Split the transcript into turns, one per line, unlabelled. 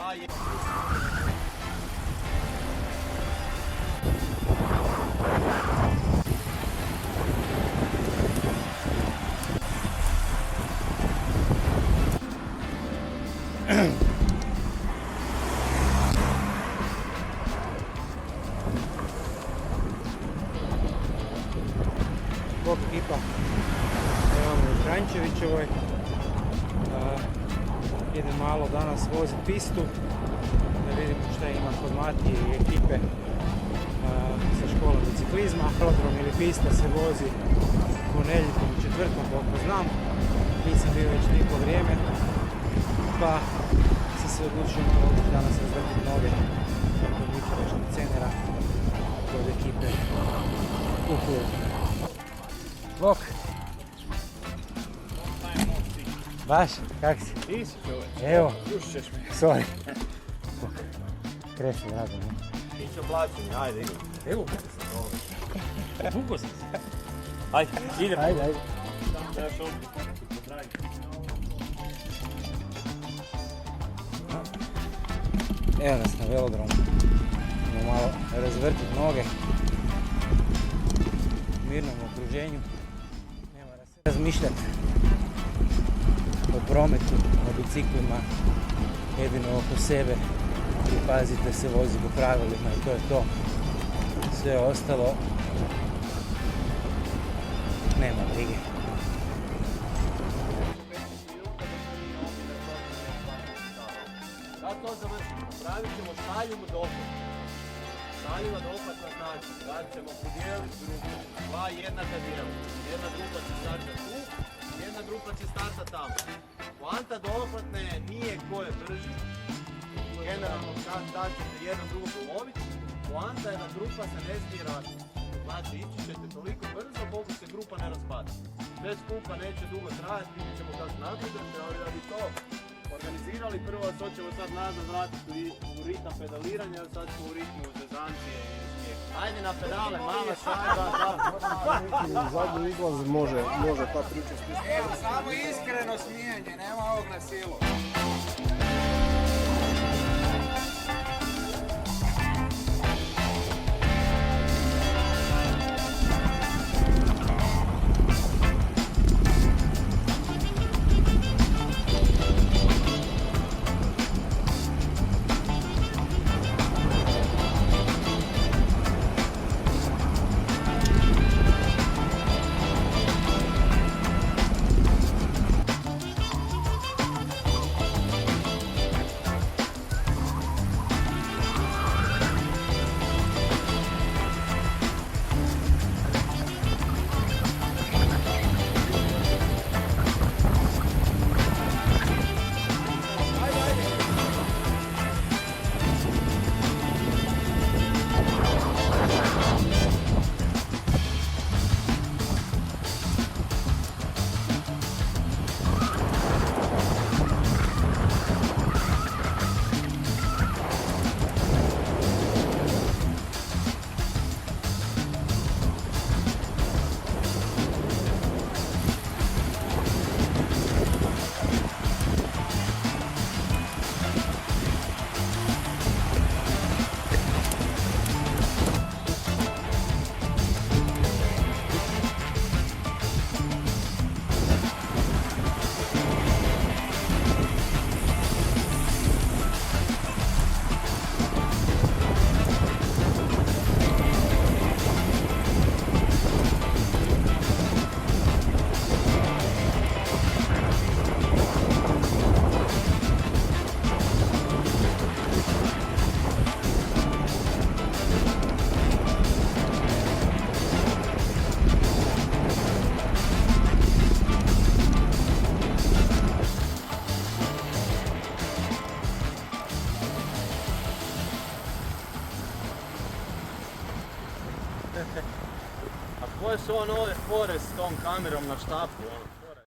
Bog ekipa, evo me u Kranjčevićevoj, idem malo danas voziti pistu, da vidimo šta ima kod Matije i ekipe sa školom biciklizma. Aerodrom ili pista se vozi ponedjeljkom i četvrtkom, koliko znam, nisam bio već neko vrijeme, pa sam se odlučio malo danas razvrtiti noge kod jučerašnjeg cenera kod ekipe Kukuju. Bok! Baš? Kak si?
Ti si čovječ.
Evo.
Slušat ćeš me.
Sorry. Bok. Kresi rado, ne?
Ti će plaćeni, ajde idem. Evo kako se zove. Vuko sam se. Ajde, idemo.
Ajde, ajde.
Daš ovdje. Pozdravim.
Evo nas na velodromu. Idemo malo razvrtiti noge. U mirnom okruženju. Nema da se razmišljati o prometu, o biciklima, jedino oko sebe i pazite se vozi po pravilima i to je to. Sve ostalo nema brige.
Da to završimo, pravit ćemo šaljivu dohvat. Šaljiva dohvat na način, da ćemo podijeliti grupu. Dva jednaka dijela. Jedna grupa će starta tu, jedna grupa će starta tamo. Poanta dohvatne nije ko je brži. Generalno da ćete jedan drugog uloviti. Poanta je da grupa se ne smije razbiti. Znači ići ćete toliko brzo koliko se grupa ne raspada. Sve skupa neće dugo trajati, vidjet ćemo kako napredujete, ali da bi to organizirali prvo, to ćemo sad nazad vratiti u ritam pedaliranja, a sad smo u ritmu zezancije i smijeha. Ajde na pedale, mala šajba, da.
Zadnji izlaz može ta priča stisnuti.
Evo, samo iskreno smijenje, nema ovog na silu.
A koje su ove fore s tom kamerom na štapu, ono?